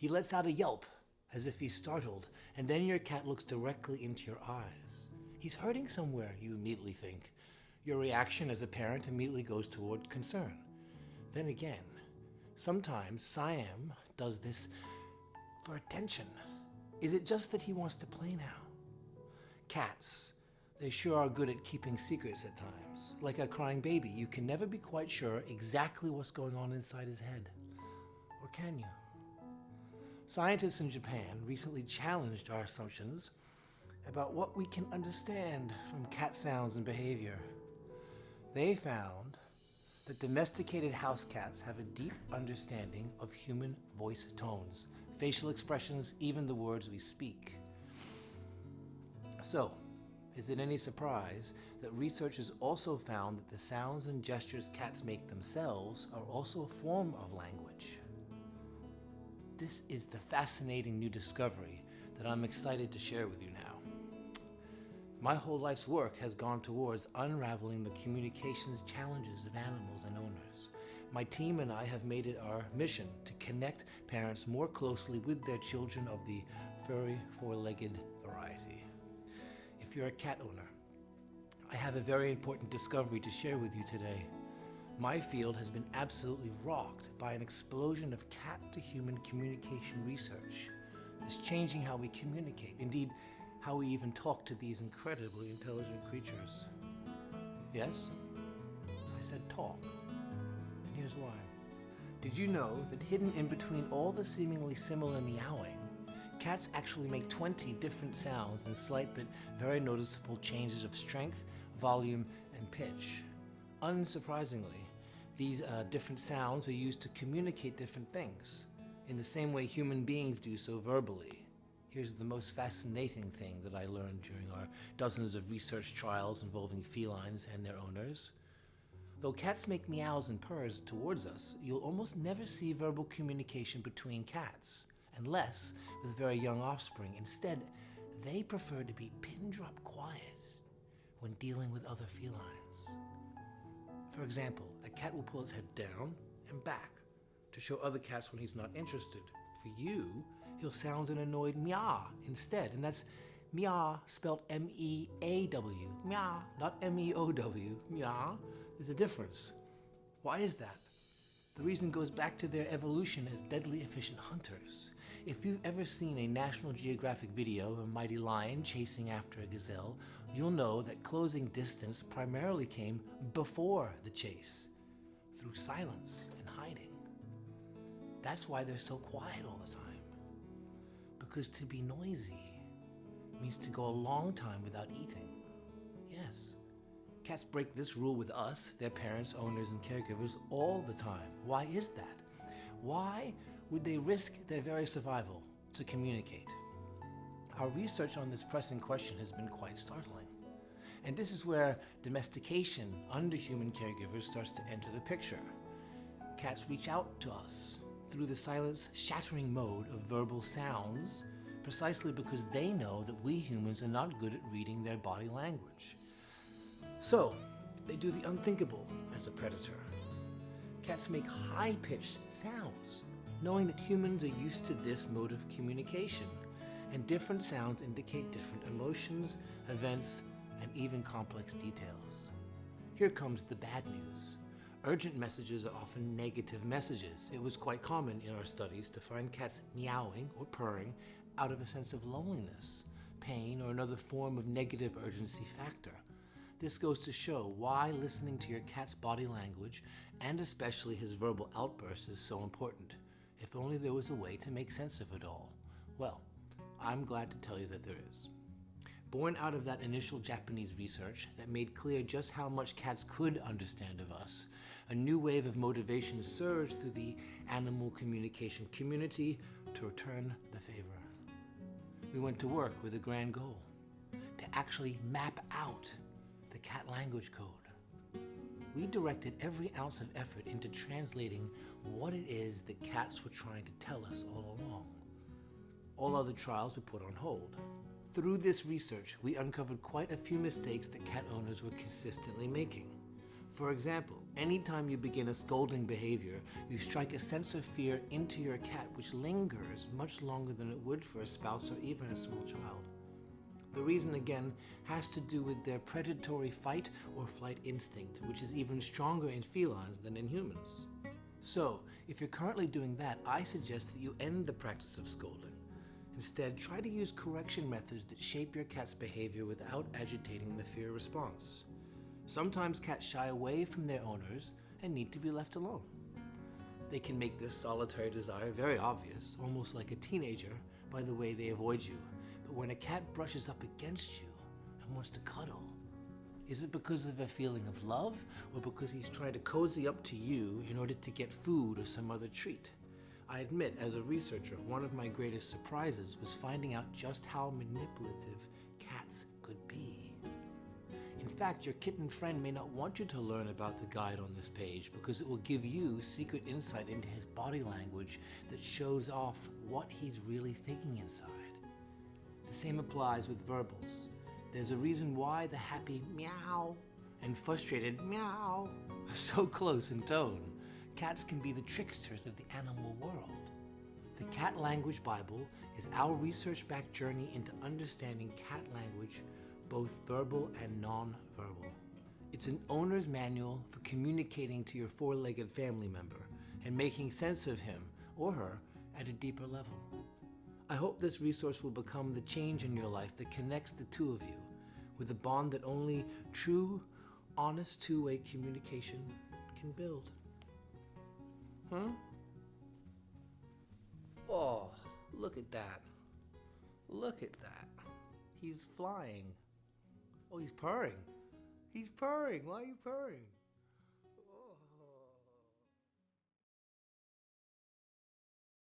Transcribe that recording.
He lets out a yelp, as if he's startled, and then your cat looks directly into your eyes. He's hurting somewhere, you immediately think. Your reaction as a parent immediately goes toward concern. Then again, sometimes Siam does this for attention. Is it just that he wants to play now? Cats, they sure are good at keeping secrets at times. Like a crying baby, you can never be quite sure exactly what's going on inside his head. Or can you? Scientists in Japan recently challenged our assumptions about what we can understand from cat sounds and behavior. They found that domesticated house cats have a deep understanding of human voice tones, facial expressions, even the words we speak. So, is it any surprise that researchers also found that the sounds and gestures cats make themselves are also a form of language? This is the fascinating new discovery that I'm excited to share with you now. My whole life's work has gone towards unraveling the communications challenges of animals and owners. My team and I have made it our mission to connect parents more closely with their children of the furry, four-legged variety. If you're a cat owner, I have a very important discovery to share with you today. My field has been absolutely rocked by an explosion of cat-to-human communication research that's changing how we communicate, indeed, how we even talk to these incredibly intelligent creatures. Yes, I said talk, and here's why. Did you know that hidden in between all the seemingly similar meowing, cats actually make 20 different sounds and slight but very noticeable changes of strength, volume, and pitch? Unsurprisingly, these different sounds are used to communicate different things, in the same way human beings do so verbally. Here's the most fascinating thing that I learned during our dozens of research trials involving felines and their owners. Though cats make meows and purrs towards us, you'll almost never see verbal communication between cats, unless with very young offspring. Instead, they prefer to be pin-drop quiet when dealing with other felines. For example, a cat will pull its head down and back to show other cats when he's not interested. For you, he'll sound an annoyed meow instead, and that's meow spelled M-E-A-W, meow, not M-E-O-W, meow. There's a difference. Why is that? The reason goes back to their evolution as deadly efficient hunters. If you've ever seen a National Geographic video of a mighty lion chasing after a gazelle, you'll know that closing distance primarily came before the chase, through silence and hiding. That's why they're so quiet all the time. Because to be noisy means to go a long time without eating. Yes, cats break this rule with us, their parents, owners, and caregivers all the time. Why is that? Why would they risk their very survival to communicate? Our research on this pressing question has been quite startling. And this is where domestication under human caregivers starts to enter the picture. Cats reach out to us through the silence-shattering mode of verbal sounds, precisely because they know that we humans are not good at reading their body language. So, they do the unthinkable as a predator. Cats make high-pitched sounds, knowing that humans are used to this mode of communication, and different sounds indicate different emotions, events, and even complex details. Here comes the bad news. Urgent messages are often negative messages. It was quite common in our studies to find cats meowing or purring out of a sense of loneliness, pain, or another form of negative urgency factor. This goes to show why listening to your cat's body language, and especially his verbal outbursts, is so important. If only there was a way to make sense of it all. Well, I'm glad to tell you that there is. Born out of that initial Japanese research that made clear just how much cats could understand of us, a new wave of motivation surged through the animal communication community to return the favor. We went to work with a grand goal, to actually map out the cat language code. We directed every ounce of effort into translating what it is that cats were trying to tell us all along. All other trials were put on hold. Through this research, we uncovered quite a few mistakes that cat owners were consistently making. For example, anytime you begin a scolding behavior, you strike a sense of fear into your cat which lingers much longer than it would for a spouse or even a small child. The reason, again, has to do with their predatory fight or flight instinct, which is even stronger in felines than in humans. So, if you're currently doing that, I suggest that you end the practice of scolding. Instead, try to use correction methods that shape your cat's behavior without agitating the fear response. Sometimes cats shy away from their owners and need to be left alone. They can make this solitary desire very obvious, almost like a teenager, by the way they avoid you. But when a cat brushes up against you and wants to cuddle, is it because of a feeling of love or because he's trying to cozy up to you in order to get food or some other treat? I admit, as a researcher, one of my greatest surprises was finding out just how manipulative cats could be. In fact, your kitten friend may not want you to learn about the guide on this page because it will give you secret insight into his body language that shows off what he's really thinking inside. The same applies with verbals. There's a reason why the happy meow and frustrated meow are so close in tone. Cats can be the tricksters of the animal world. The Cat Language Bible is our research-backed journey into understanding cat language, both verbal and non-verbal. It's an owner's manual for communicating to your four-legged family member and making sense of him or her at a deeper level. I hope this resource will become the change in your life that connects the two of you with a bond that only true, honest two-way communication can build. Huh? Oh, look at that. Look at that. He's flying. Oh, he's purring. He's purring. Why are you purring?